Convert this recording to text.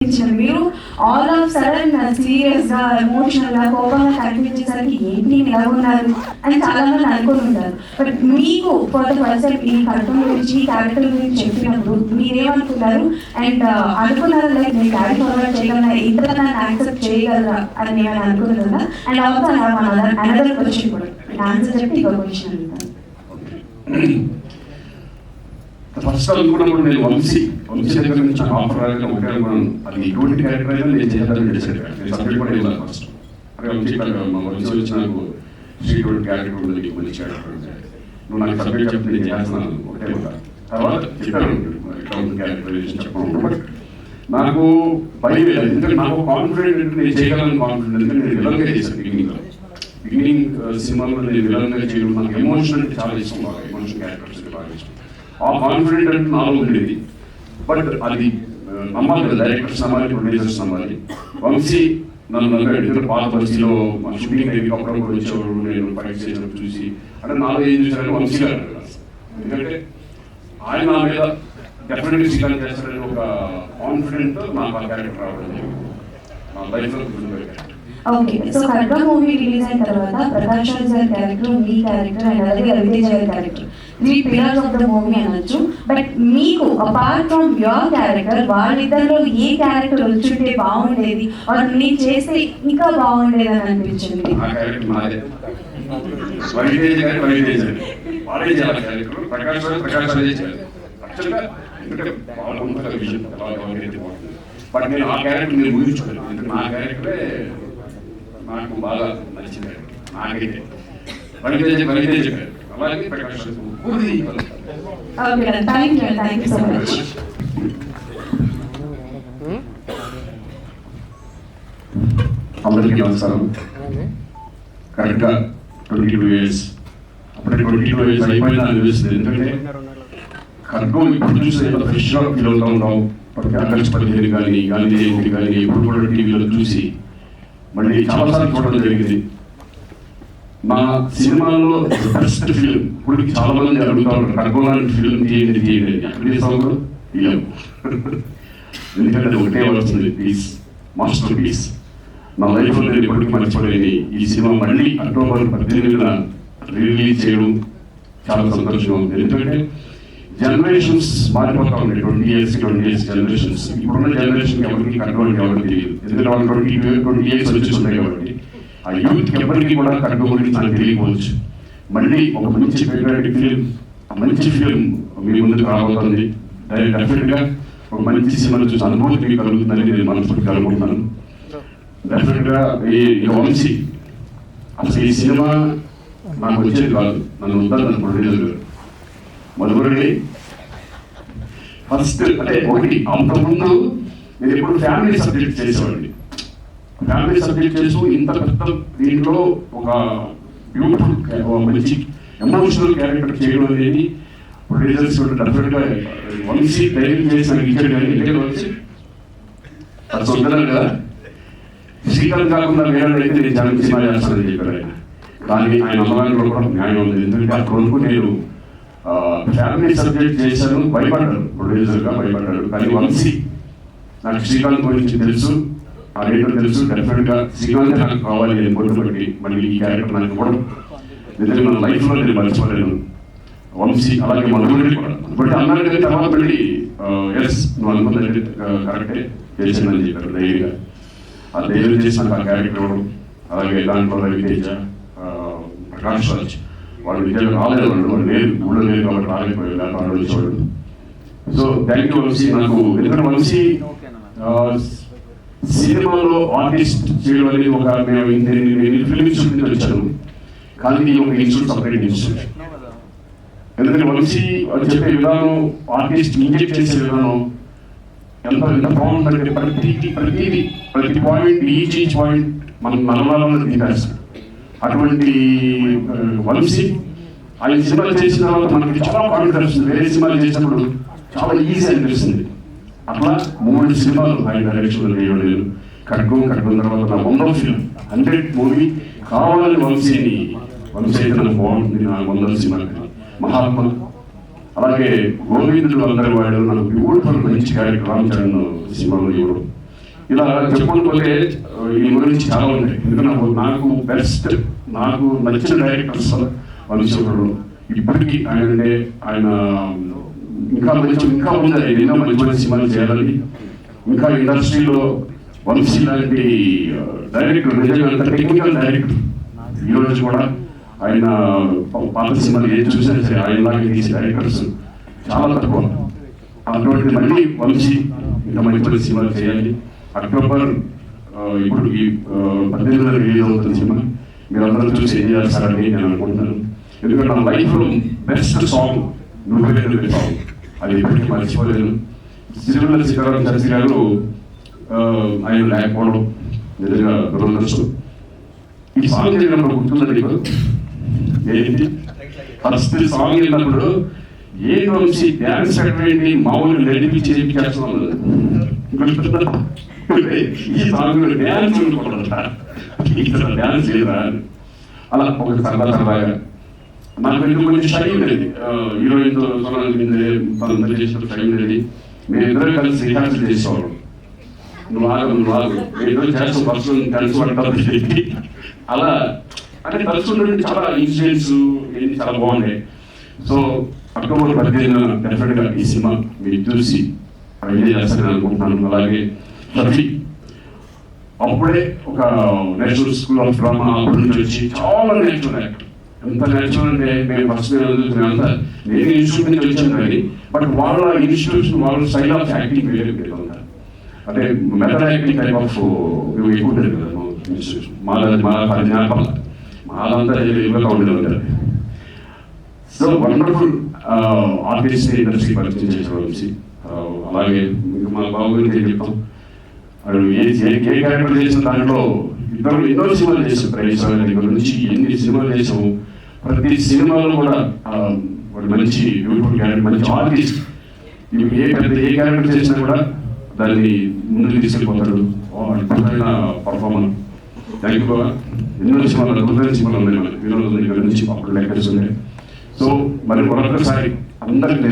మీరు all of sudden serious గా emotional గా కోపంగా కనిపించేసరికి ఏంటి ఎలా ఉన్నారు అని చాలా మంది అనుకుని ఉంటారు. బట్ మీకు ఫర్ ద ఫస్ట్ టైం ఈ కర్టూన్ గురించి ఈ క్యారెక్టర్ గురించి చెప్పినప్పుడు మీరేమనుకున్నారు అండ్ అనుకున్నారు లైక్ మీరు క్యారీ ఫార్వర్డ్ చేయగలరా, ఇంత యాక్సెప్ట్ చేయగలరా అని ఏమైనా అనుకున్నారా? అండ్ ఆల్సో అనదర్ క్వశ్చన్ కూడా ఆన్సర్ చెప్పి ఇంకో క్వశ్చన్ అడుగుతాను. ఫస్ట్ అనుకున్నప్పుడు నేను వంశీ దగ్గర నుంచి ఆఫర్ రాగానే ఒకటే అనుకున్నాను, అది ఎటువంటి క్యారెక్టర్ అయినా నేను చేయాలని డిసైడ్ అయ్యాను. నేను సబ్జెక్ట్ కూడా వెళ్ళాను ఫస్ట్. అరే వంశీ మా వంశీ వచ్చి నాకు శ్రీటువంటి క్యారెక్టర్ ఉంది, నీకు మంచి క్యారెక్టర్ ఉంది, నువ్వు నాకు సబ్జెక్ట్ చెప్తే నేను చేస్తున్నాను ఒకటే ఉంటా. తర్వాత చెప్పాను క్యారెక్టర్ చెప్పడం. బట్ నాకు భయం లేదు, ఎందుకంటే నాకు కాన్ఫిడెంట్ అంటే నేను చేయగలను కాన్ఫిడెంట్, ఎందుకంటే నేను విలన్గా చేశాను. బిగినింగ్ సినిమాలో నేను విలన్గా చేయడం, నాకు ఎమోషన్ అంటే చాలా ఇష్టం, బాగా ఎమోషన్ క్యారెక్టర్స్ అంటే బాగా ఇష్టం. ఆ కాన్ఫిడెంట్ అంటే నాలో ఉండేది. బట్ అది నమ్మాలి కదా, డైరెక్టర్స్ నమ్మాలి, ప్రొడ్యూసర్స్ నమ్మాలి. వంశీ నన్ను ఎందుకంటే పాత బస్సీలో మా షూటింగ్ అయ్యి అప్పుడప్పుడు వచ్చేవాడు, నేను ఫైట్ చేసినప్పుడు చూసి అంటే నాలో ఏం చూసారంటే వంశీ గారు. ఎందుకంటే ఆయన నా మీద డెఫినెట్గా శ్రీకాంత్ చేస్తారని ఒక కాన్ఫిడెంట్ నాకు ఆ క్యారెక్టర్ రావడం నా లైఫ్లో గుర్తుపెట్టాను. Okay, so Khadga movie release అయిన తర్వాత ప్రకాష్ రాజ్ గారి క్యారెక్టర్, మీ క్యారెక్టర్ అండ్ అలాగే రవితేజ గారి character, 3 pillars of the movie అనొచ్చు. బట్ మీకు అపార్ట్ ఫ్రమ్ యువర్ క్యారెక్టర్ వాళ్ళిద్దరిలో ఏ క్యారెక్టర్ వచ్చుంటే బాగుండేది, వాళ్ళు మీరు చేస్తే ఇంకా బాగుండేది అని అనిపించింది? బట్ నేను ఆ క్యారెక్టర్ నేను ఊహించుకోలేదు, ఎందుకంటే నా క్యారెక్టరే నాకు బాగా నచ్చింది. నాకైతే రవితేజ గారు అలాగే ప్రకాష్ అందరికీ నమస్కారం. కరెక్ట్గా 22 years అప్పుడే 22 years అయిపోయింది అనిపిస్తుంది. ఎందుకంటే ఖడ్గం ఇప్పుడు చూస్తే ఎంత ఫ్రెష్గా ఫీల్ అవుతూ ఉన్నాం. ప్రతి ఆగస్టు 15 కానీ గాంధీ జయంతి కానీ ఇప్పుడు కూడా టీవీలో చూసి మళ్ళీ చాలాసార్లు చూడడం జరిగింది. మా సినిమాలో బెస్ట్ ఫిల్మ్ ఇప్పుడు చాలా మంది అడుగుతా ఉంటారు, ఖడ్గం లాంటి ఫిల్మ్ తీయండి ఎక్కడ తీసుకోవడం తీయము. ఎందుకంటే అది ఒకటే వస్తుంది, పీస్, మాస్టర్ పీస్. నా లైఫ్లో నేను ఇప్పటికీ మర్చిపోలేని ఈ సినిమా మళ్ళీ అక్టోబర్ 18న రిలీజ్ చేయడం చాలా సంతోషంగా ఉంది. ఎందుకంటే జనరేషన్స్ మారిపోతా ఉన్నాయి, 20 years జనరేషన్స్. ఇప్పుడున్న జనరేషన్కి ఎవరికి ఖడ్గం ఎవరికి తెలియదు, ఎందుకంటే వాళ్ళు 20 years వచ్చేస్తున్నాయి కాబట్టి ఆ యూత్కి ఎవరికి కూడా ఖడ్గం గురించి నాకు తెలియకపోవచ్చు. మళ్ళీ ఒక మంచి పేట్రియాటిక్ ఫిల్మ్, మంచి ఫిల్మ్ మీ ముందుకు రాబోతుంది. డెఫినెట్గా ఒక మంచి సినిమాను చూసి అనుభూతి మీకు కలుగుతుందని నేను మనస్ఫూర్తిగా అనుకుంటున్నాను. డెఫినెట్గా ఈ వంశీ అసలు ఈ సినిమా నాకు వచ్చేది కాదు, నన్ను వద్దని ప్రొడ్యూసర్ గారు మొదలుగురి ఫస్ట్ అంటే ఒకటి అంతకుముందు నేను ఎప్పుడు ఫ్యామిలీ సబ్జెక్ట్ చేసేవాడిని. ఫ్యామిలీ సబ్జెక్ట్ చేస్తూ ఇంత పెద్ద దీంట్లో ఒక బ్యూటిఫుల్ మంచి ఎమోషనల్ క్యారెక్టర్ చేయడం అనేది ప్రొడ్యూసర్స్ డెఫినెట్గా వంశీ ధైర్యం చేసి నాకు ఇచ్చాడు. కానీ ఎందుకంటే వంశీ అది సొంతనం కదా, శ్రీకాంత్ కాకుండా వేరే అయితే నేను చాలా సినిమా చేస్తానని చెప్పారు ఆయన. కానీ ఆయన అమ్మగారిలో కూడా న్యాయం ఉంది, ఎందుకంటే ఆ రోజుకు నేను ఫ్యామిలీ సబ్జెక్ట్ చేశాను, భయపడ్డాడు, ప్రొడ్యూసర్గా భయపడ్డాడు. కానీ వంశీ నాకు శ్రీకాంత్ గురించి తెలుసు, ఆ రేటర్ తెలుసు. డెఫినెట్గా శ్రీకాంత్ నాకు కావాలి అని కొట్టుబట్టి మళ్ళీ ఈ క్యారెక్టర్ నాకు ఇవ్వడం నిజంగా మన లైఫ్లో నేను మర్చిపోలేను. వంశీ అలాగే మనోహరి కూడా బట్ అన్నాడు తర్వాత మళ్ళీ ఎస్ నువ్వు అనుకున్నది కరెక్టే చేసిందని చెప్పారు ధైర్యంగా. ఆ ధైర్యం చేసి నాకు ఆ క్యారెక్టర్ ఇవ్వడం, అలాగే దాంట్లో రవితేజ, ప్రకాష్ రాజ్ వాళ్ళు విజయాలు రాలేదు, వాళ్ళు లేదు ఊళ్ళో లేదు కాబట్టి రాలేకపోయారు, వ్యాపారాలు వచ్చేవాళ్ళు. So thank you Vamshi. నాకు ఎందుకంటే వంశీ సినిమాలో ఆర్టిస్ట్ చేయడం అనేది ఒక నేను ఫిల్మ్ ఇన్స్టిట్యూట్ నుంచి వచ్చాను, కానీ ఒక ఇన్స్టిట్యూట్ సపరేట్ ఇన్స్టిట్యూట్. ఎందుకంటే వంశీ చెప్పే విధానం, ఆర్టిస్ట్ ఇంజెక్ట్ చేసే విధానం ఎంత బాగుందంటే ప్రతి పాయింట్ ఈచ్ పాయింట్ మనం నలభాలను తీసేస్తాం. అటువంటి వంశీ ఆయన సినిమా చేసిన తర్వాత మనకి చాలా కాన్ఫిడెన్స్, వేరే సినిమాలు చేసినప్పుడు చాలా ఈజీ అనిపిస్తుంది. అట్లా 3 సినిమాలు ఆయన డైరెక్షన్లో వేయలేదు. ఖడ్గం తర్వాత నా 100వ ఫిల్మ్ 100 మూవీ కావాలని వంశీ అయితే నాకు బాగుంటుంది. నా 100వ సినిమా మహాత్మ, అలాగే గోవిందుడు అందరి వాడు నాకు బ్యూటిఫుల్ మంచి క్యారెక్టర్ రామ్ చరణ్ సినిమాలో ఇవ్వడం. ఇలా చెప్పుకుంటే ఈ గురించి చాలా ఉంటాయి. ఎందుకంటే నాకు బెస్ట్, నాకు నచ్చిన డైరెక్టర్స్ వంశీకరుడు. ఇప్పటికీ ఆయన ఇంకా ఉంది, ఎన్నో మంచి మంచి సినిమాలు చేయాలని. ఇంకా ఇండస్ట్రీలో వంశీ లాంటి డైరెక్టర్, నిజంగా టెక్నికల్ డైరెక్టర్ ఈ రోజు కూడా ఆయన పాత సినిమాలు ఏది చూసినా సరే ఆయనలాగే తీసే డైరెక్టర్స్ చాలా తక్కువ. అటువంటి మళ్ళీ వంశీ ఇంకా మంచి మంచి సినిమాలు చేయాలి. అక్టోబర్ ఇప్పుడు ఈ 18న రిలీజ్ అవుతుంది సినిమా. మీరు అందరూ చూసి ఎంజాయ్ చేస్తారని నేను అనుకుంటున్నాను. ఎందుకంటే నా లైఫ్లో బెస్ట్ సాంగ్ నువ్వే సాంగ్, అది ఎప్పటికీ మర్చిపోలేను. సిరివెన్నెల సీతారామ శాస్త్రి గారు ఆయన లేకపోవడం నిజంగా దురదృష్టం. ఈ సాంగ్ జరిగినప్పుడు గుర్తుందండి ఏంటి, ఫస్ట్ సాంగ్ వెళ్ళినప్పుడు ఏ వంశీ డ్యాన్స్ అటువంటి మామూలు నడిపి చేస్తున్నాను. ఈ సాంగ్ డ్యాన్స్ డ్యాన్స్ లేదా అలా ఒక సరదాగా నాకు ఎందుకు కొంచెం షై ఉండేది. హీరోయిన్తో తను చేసినప్పుడు షై ఉండేది. మేమిద్దరం కలిసి రిహార్సల్ చేసేవాళ్ళం. నువ్వు మేమిద్దరం చేస్తాం ఫస్ట్ కలిసి పడతాం. అలా అంటే తలుచుకుంటే చాలా ఇన్సిడెంట్స్ చాలా బాగున్నాయి. సో అక్టోబర్ 18న డెఫినెట్గా ఈ సినిమా మీరు చూసి ఎంజాయ్ చేస్తారని అనుకుంటున్నాను. అలాగే రఫీ అప్పుడే ఒక నేషనల్ స్కూల్ ఆఫ్ డ్రామా అప్పటి నుంచి వచ్చి చాలా నేర్చుకున్నాను. ఎంత నేర్చుకుని అంటే మేము ఫస్ట్ అంతా నేను ఇన్స్టిట్యూట్ నుంచి వచ్చాను కానీ బట్ వాళ్ళ ఇన్స్టిట్యూషన్ వాళ్ళ స్టైల్ ఆఫ్ యాక్టింగ్ వేరే ఉన్నారు. అంటే మెథడ్ యాక్టింగ్ టైప్ ఆఫ్ ఎక్కువ ఉంటుంది కదా ఇన్స్టిట్యూషన్. మాదంతా ఇవ్వగా ఉండేది ఉంటారు. సో వండర్ఫుల్ ఆర్టిస్ట్ ఇండస్ట్రీ పరిచయం చేసేవాళ్ళు. అలాగే ఇంకా మా బాబు గురించి ఏం చెప్తాం, వాడు ఏ క్యారెక్టర్ చేసిన దాంట్లో ఇద్దరు ఎన్నో సినిమాలు చేసాం. ప్రైవేట్ దగ్గర నుంచి ఎన్ని సినిమాలు చేసాము. ప్రతి సినిమాలో కూడా వాడు మంచి బ్యూటిఫుల్ క్యారెక్టర్, మంచి ఆర్టిస్ట్. ఏ క్యారెక్టర్ చేసినా కూడా దాన్ని ముందుకు తీసుకెళ్ళిపోతాడు. అద్భుతమైన పర్ఫార్మర్. Thank you. ఎన్నో సినిమాలు అద్భుతమైన సినిమాలు ఉన్నాయి మనకి వినోదం దగ్గర నుంచి అప్పుడు లెక్కర్స్ ఉన్నాయి. సో మరి మరొకసారి అందరికీ